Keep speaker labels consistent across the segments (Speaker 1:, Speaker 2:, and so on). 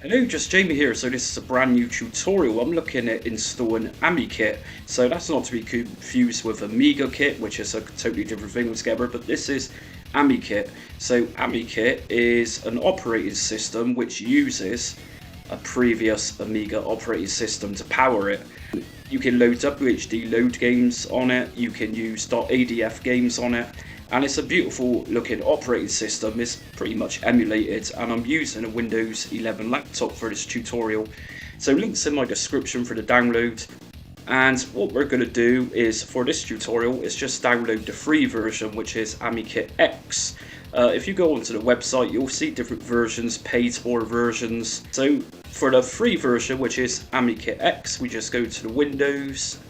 Speaker 1: Hello, just Jamie here. So this is a brand new tutorial. I'm looking at installing AmiKit. So that's not to be confused with Amiga Kit, which is a totally different thing altogether, but this is AmiKit. So AmiKit is an operating system which uses a previous Amiga operating system to power it. You can load WHDLoad games on it, you can use .adf games on it, and it's a beautiful looking operating system. It's pretty much emulated, and I'm using a Windows 11 laptop for this tutorial. So links in my description for the download. And what we're going to do is, for this tutorial, is just download the free version, which is AmiKit X. If you go onto the website, you'll see different versions, paid for versions. So for the free version, which is AmiKit X, we just go to the Windows,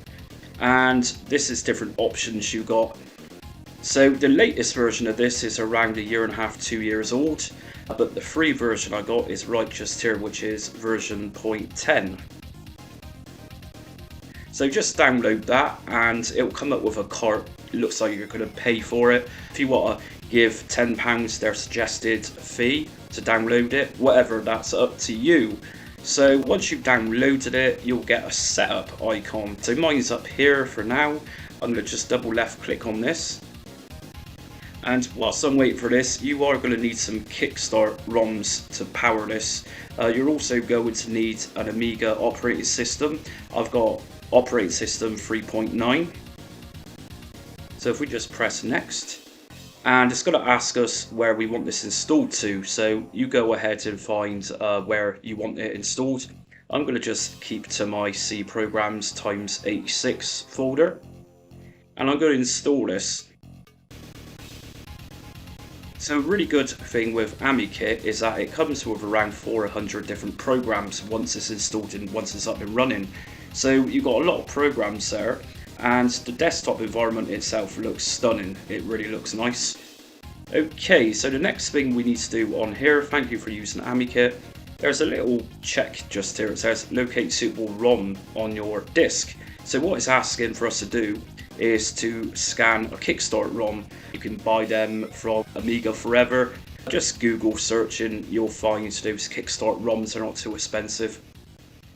Speaker 1: and this is different options you got. So the latest version of this is around 1.5 to 2 years old, but the free version I got is right just here, which is version 0.10. So just download that and it will come up with a cart. It looks like you're going to pay for it. If you want to give £10 their suggested fee to download it, whatever, that's up to you. So once you've downloaded it, you'll get a setup icon. So mine's up here for now. I'm going to just double left click on this. And whilst I'm waiting for this, you are going to need some Kickstart ROMs to power this. You're also going to need an Amiga operating system. I've got operating system 3.9. So if we just press next, and it's going to ask us where we want this installed to. So you go ahead and find where you want it installed. I'm going to just keep to my C programs x86 folder, and I'm going to install this. So a really good thing with AmiKit is that it comes with around 400 different programs once it's installed and once it's up and running. So you've got a lot of programs there, and the desktop environment itself looks stunning. It really looks nice. Okay, so the next thing we need to do on here, thank you for using AmiKit, there's a little check just here. It says locate suitable ROM on your disk. So what it's asking for us to do is to scan a Kickstart ROM. You can buy them from Amiga Forever. Just Google searching, you'll find those Kickstart ROMs are not too expensive.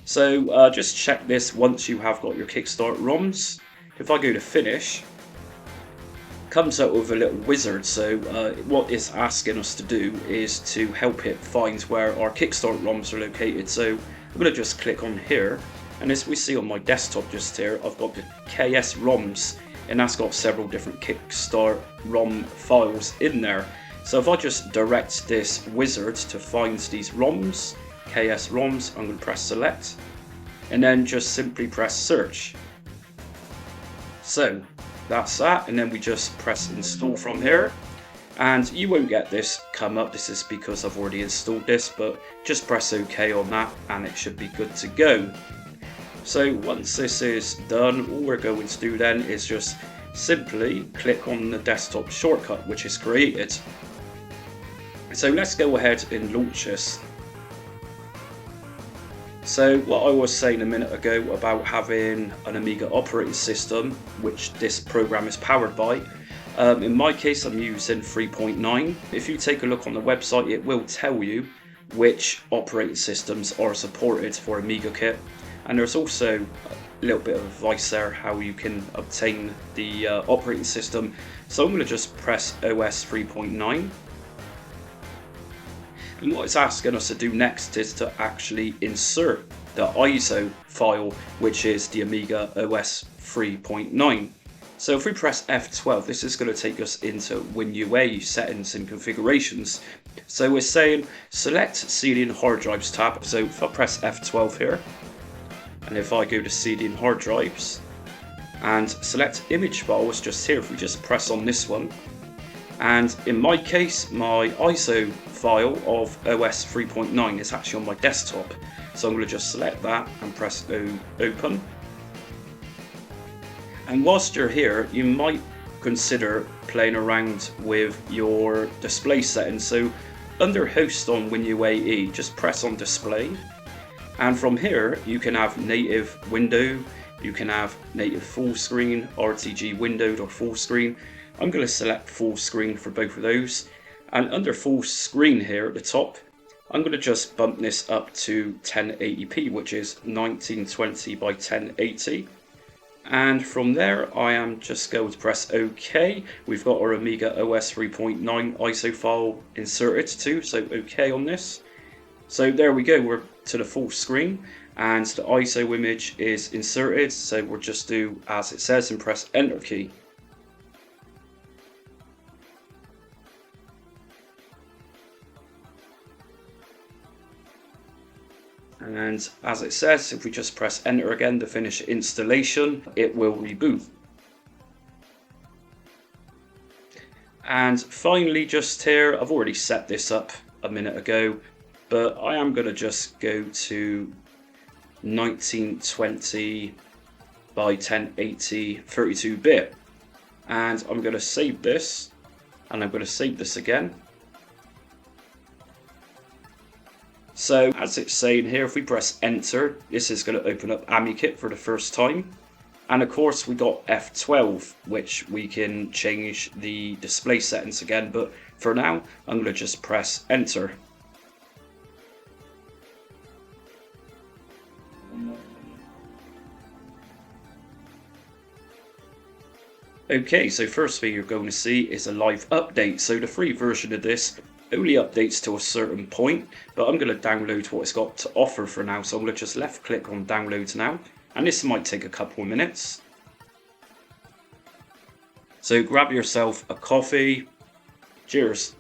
Speaker 1: So just check this once you have got your Kickstart ROMs. If I go to finish, it comes up with a little wizard. So what it's asking us to do is to help it find where our Kickstart ROMs are located. So I'm going to just click on here. And as we see on my desktop just here, I've got the KS ROMs, and that's got several different Kickstart ROM files in there. So if I just direct this wizard to find these ROMs, KS ROMs, I'm going to press select, and then just simply press search. So that's that, and then we just press install from here. And you won't get this come up, this is because I've already installed this, but just press OK on that and it should be good to go. So once this is done, all we're going to do then is just simply click on the desktop shortcut which is created. So let's go ahead and launch this. So what I was saying a minute ago about having an Amiga operating system, which this program is powered by, in my case I'm using 3.9. If you take a look on the website, it will tell you which operating systems are supported for Amiga Kit. And there's also a little bit of advice there how you can obtain the operating system. So I'm going to just press OS 3.9. And what it's asking us to do next is to actually insert the ISO file, which is the Amiga OS 3.9. So if we press F12, this is going to take us into WinUA settings and configurations. So we're saying select CD and hard drives tab. So if I press F12 here, and if I go to CD and hard drives and select image files just here, if we just press on this one, and in my case my ISO file of OS 3.9 is actually on my desktop, so I'm going to just select that and press open. And whilst you're here, you might consider playing around with your display settings. So under host on WinUAE, just press on display. And from here, you can have native window, you can have native full screen, RTG windowed or full screen. I'm going to select full screen for both of those. And under full screen here at the top, I'm going to just bump this up to 1080p, which is 1920 by 1080. And from there, I am just going to press OK. We've got our Amiga OS 3.9 ISO file inserted too, so OK on this. So there we go, we're to the full screen, and the ISO image is inserted, so we'll just do as it says and press Enter key. And as it says, if we just press enter again to finish installation, it will reboot. And finally, just here, I've already set this up a minute ago, but I am going to just go to 1920 by 1080 32-bit, and I'm going to save this, and I'm going to save this again. So as it's saying here, if we press enter, this is going to open up AmiKit for the first time. And of course we got F12, which we can change the display settings again, but for now I'm going to just press enter. Okay, so first thing you're going to see is a live update. So the free version of this only updates to a certain point, but I'm going to download what it's got to offer for now. So I'm going to just left click on downloads now, and this might take a couple of minutes. So grab yourself a coffee. Cheers.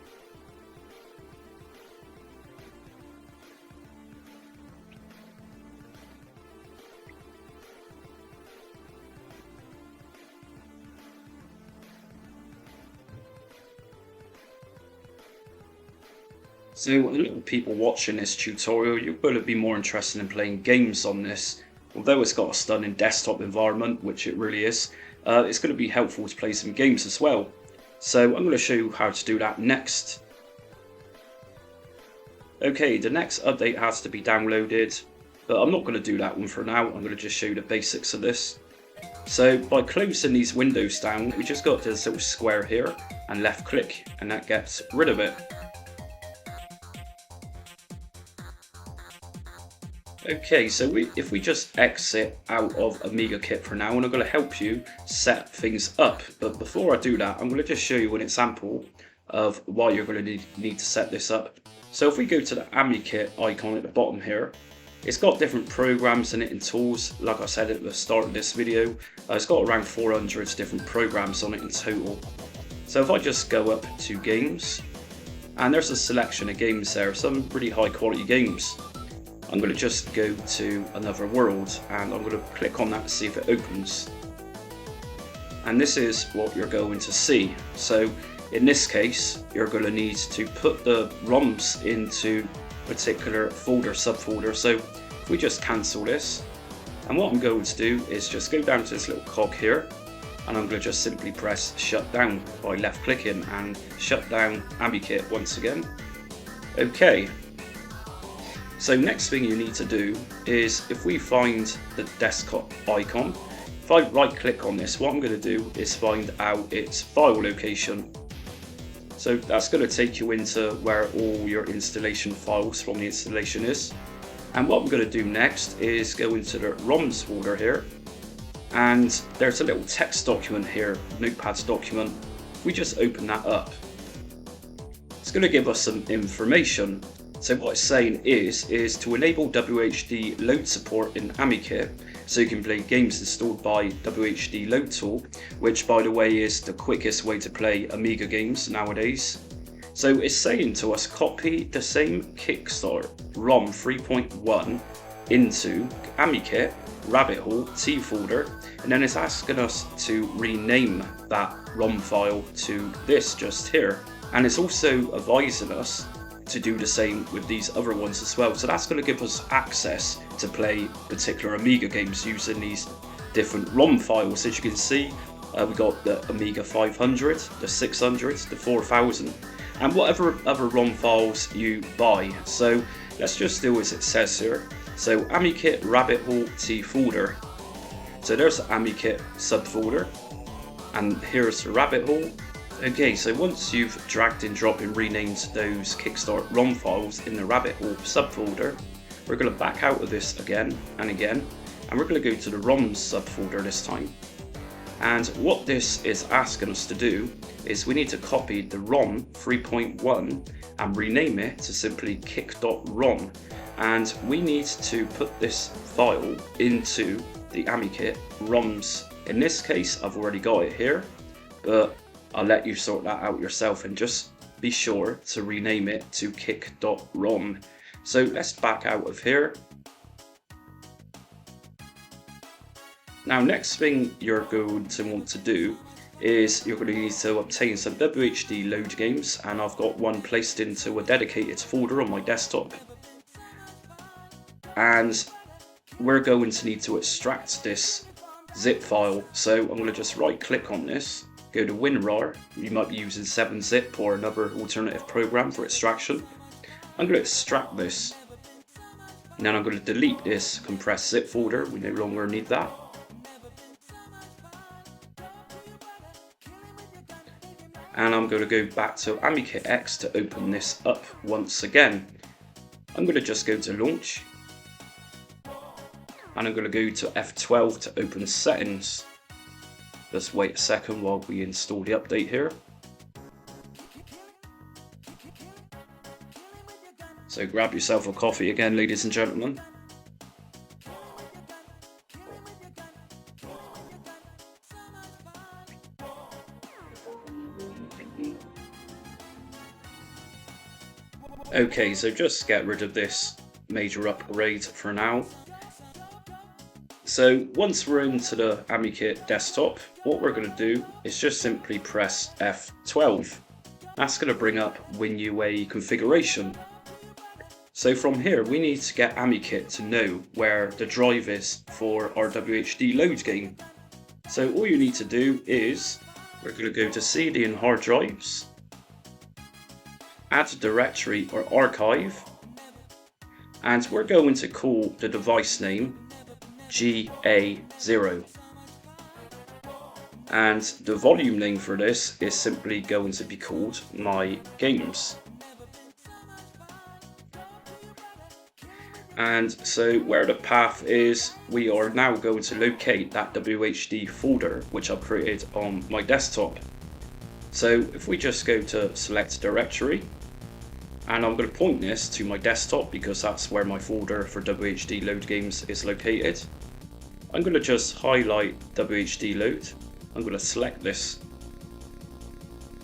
Speaker 1: So a lot of people watching this tutorial, you're going to be more interested in playing games on this. Although it's got a stunning desktop environment, which it really is, it's going to be helpful to play some games as well. So I'm going to show you how to do that next. Okay, the next update has to be downloaded, but I'm not going to do that one for now. I'm going to just show you the basics of this. So by closing these windows down, we just got this little square here and left click, and that gets rid of it. Okay, so if we just exit out of Amiga Kit for now, and I'm going to help you set things up. But before I do that, I'm going to just show you an example of why you're going to need to set this up. So if we go to the AmiKit icon at the bottom here, it's got different programs in it and tools. Like I said at the start of this video, it's got around 400 different programs on it in total. So if I just go up to games, and there's a selection of games there, some really high quality games. I'm going to just go to another world, and I'm going to click on that to see if it opens. And this is what you're going to see. So in this case, you're going to need to put the ROMs into a particular folder, subfolder. So if we just cancel this, and what I'm going to do is just go down to this little cog here, and I'm going to just simply press shut down by left clicking and shut down AmiKit once again. Okay. So next thing you need to do is, if we find the desktop icon, if I right click on this, what I'm going to do is find out its file location. So that's going to take you into where all your installation files from the installation is. And what I'm going to do next is go into the ROMs folder here, and there's a little text document here, Notepad's document. If we just open that up, it's going to give us some information. So what it's saying is to enable WHDLoad support in AmiKit, so you can play games installed by WHDLoad tool, which by the way is the quickest way to play Amiga games nowadays. So it's saying to us, copy the same Kickstart ROM 3.1 into AmiKit rabbit hole T folder, and then it's asking us to rename that ROM file to this just here. And it's also advising us to do the same with these other ones as well. So that's going to give us access to play particular Amiga games using these different ROM files. As you can see, we got the Amiga 500, the 600, the 4000, and whatever other ROM files you buy. So let's just do as it says here. So AmiKit rabbit hole T folder. So there's the AmiKit subfolder, and here's the rabbit hole. Okay, so once you've dragged and dropped and renamed those Kickstart ROM files in the rabbit hole subfolder, we're going to back out of this again and again, and we're going to go to the ROMs subfolder this time. And what this is asking us to do is we need to copy the ROM 3.1 and rename it to simply kick.rom, and we need to put this file into the AmiKit ROMs. In this case, I've already got it here, but I'll let you sort that out yourself, and just be sure to rename it to kick.rom. So let's back out of here. Now, next thing you're going to want to do is you're going to need to obtain some WHDLoad games, and I've got one placed into a dedicated folder on my desktop. And we're going to need to extract this zip file. So I'm going to just right click on this, go to WinRAR. You might be using 7-zip or another alternative program for extraction. I'm going to extract this. And then I'm going to delete this compressed zip folder. We no longer need that. And I'm going to go back to AmiKit X to open this up once again. I'm going to just go to Launch, and I'm going to go to F12 to open Settings. Just wait a second while we install the update here. So grab yourself a coffee again, ladies and gentlemen. Okay, so just get rid of this major upgrade for now. So once we're into the AmiKit desktop, what we're going to do is just simply press F12. That's going to bring up WinUA configuration. So from here, we need to get AmiKit to know where the drive is for our WHDLoad game. So all you need to do is, we're going to go to CD and hard drives, add a directory or archive, and we're going to call the device name GA0. And the volume name for this is simply going to be called My Games. And so where the path is, we are now going to locate that WHD folder which I've created on my desktop. So if we just go to select directory, and I'm going to point this to my desktop because that's where my folder for WHDLoad games is located. I'm going to just highlight WHDLoad. I'm going to select this.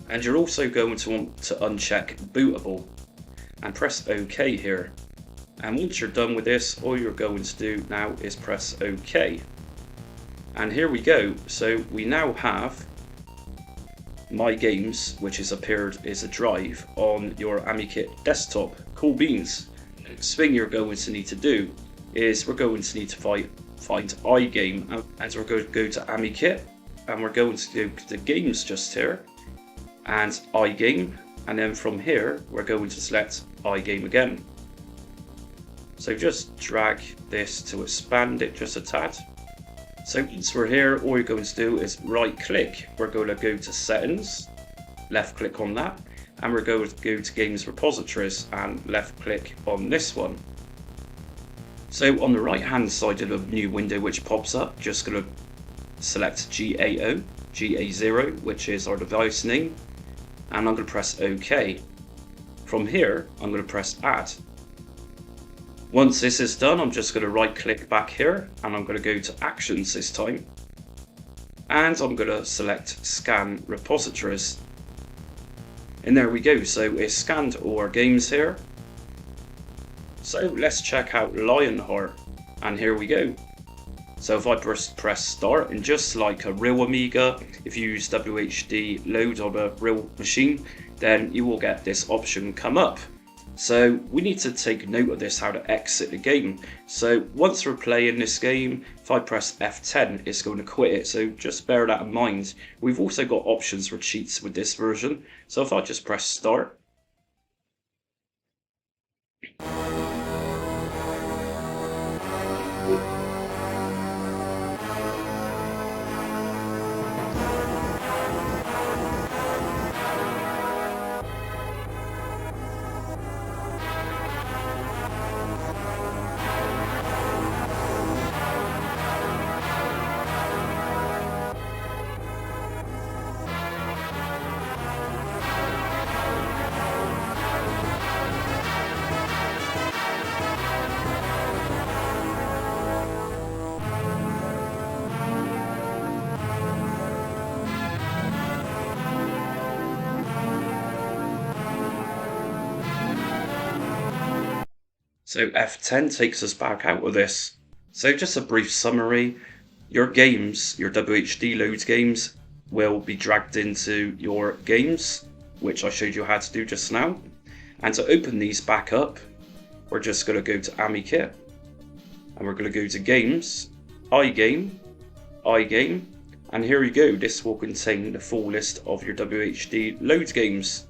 Speaker 1: And you're also going to want to uncheck bootable and press OK here. And once you're done with this, all you're going to do now is press OK. And here we go. So we now have My Games, which has appeared as a drive on your AmiKit desktop. Cool beans. Next thing you're going to need to do is we're going to need to find iGame, and we're going to go to AmiKit, and we're going to go to the games just here, and iGame, and then from here we're going to select iGame again. So just drag this to expand it just a tad. So once we're here, all you're going to do is right click. We're going to go to settings, left click on that, and we're going to go to games repositories and left click on this one. So on the right hand side of the new window which pops up, just going to select GA0, which is our device name, and I'm going to press OK. From here, I'm going to press add. Once this is done, I'm just going to right click back here, and I'm going to go to actions this time, and I'm going to select scan repositories. And there we go, so it's scanned all our games here. So let's check out Lionheart, and here we go. So if I press start, and just like a real Amiga, if you use WHDLoad on a real machine, then you will get this option come up. So we need to take note of this, how to exit the game. So once we're playing this game, if I press F10, it's going to quit it. So just bear that in mind. We've also got options for cheats with this version. So if I just press start. So F10 takes us back out of this. So just a brief summary, your games, your WHDLoad games, will be dragged into your games, which I showed you how to do just now. And to open these back up, we're just going to go to AmiKit, and we're going to go to Games, iGame, and here we go. This will contain the full list of your WHDLoad games.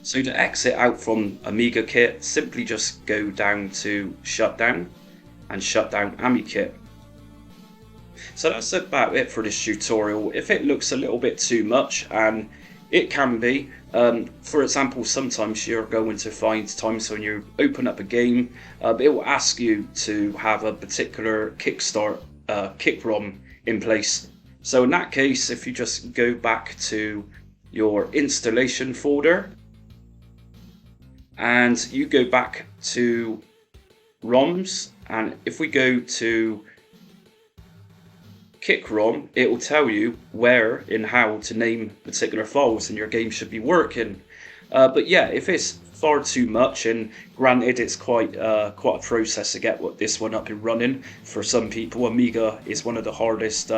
Speaker 1: So to exit out from Amiga Kit, simply just go down to Shutdown and shut down AmiKit. So that's about it for this tutorial. If it looks a little bit too much, and it can be, for example, sometimes you're going to find times when you open up a game, it will ask you to have a particular kick ROM in place. So in that case, if you just go back to your installation folder, and you go back to ROMs, and if we go to kick ROM, it will tell you where and how to name particular files and your game should be working. But yeah, if it's far too much, and granted it's quite a process to get this one up and running for some people. Amiga is one of the hardest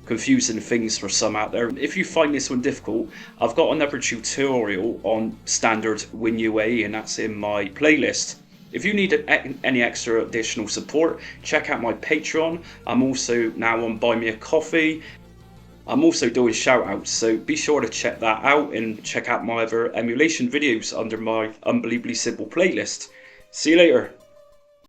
Speaker 1: confusing things for some out there. If you find this one difficult, I've got another tutorial on standard WinUAE, and that's in my playlist. If you need any extra additional support, check out my Patreon. I'm also now on Buy Me a Coffee. I'm also doing shoutouts, so be sure to check that out, and check out my other emulation videos under my Unbelievably Simple playlist. See you later.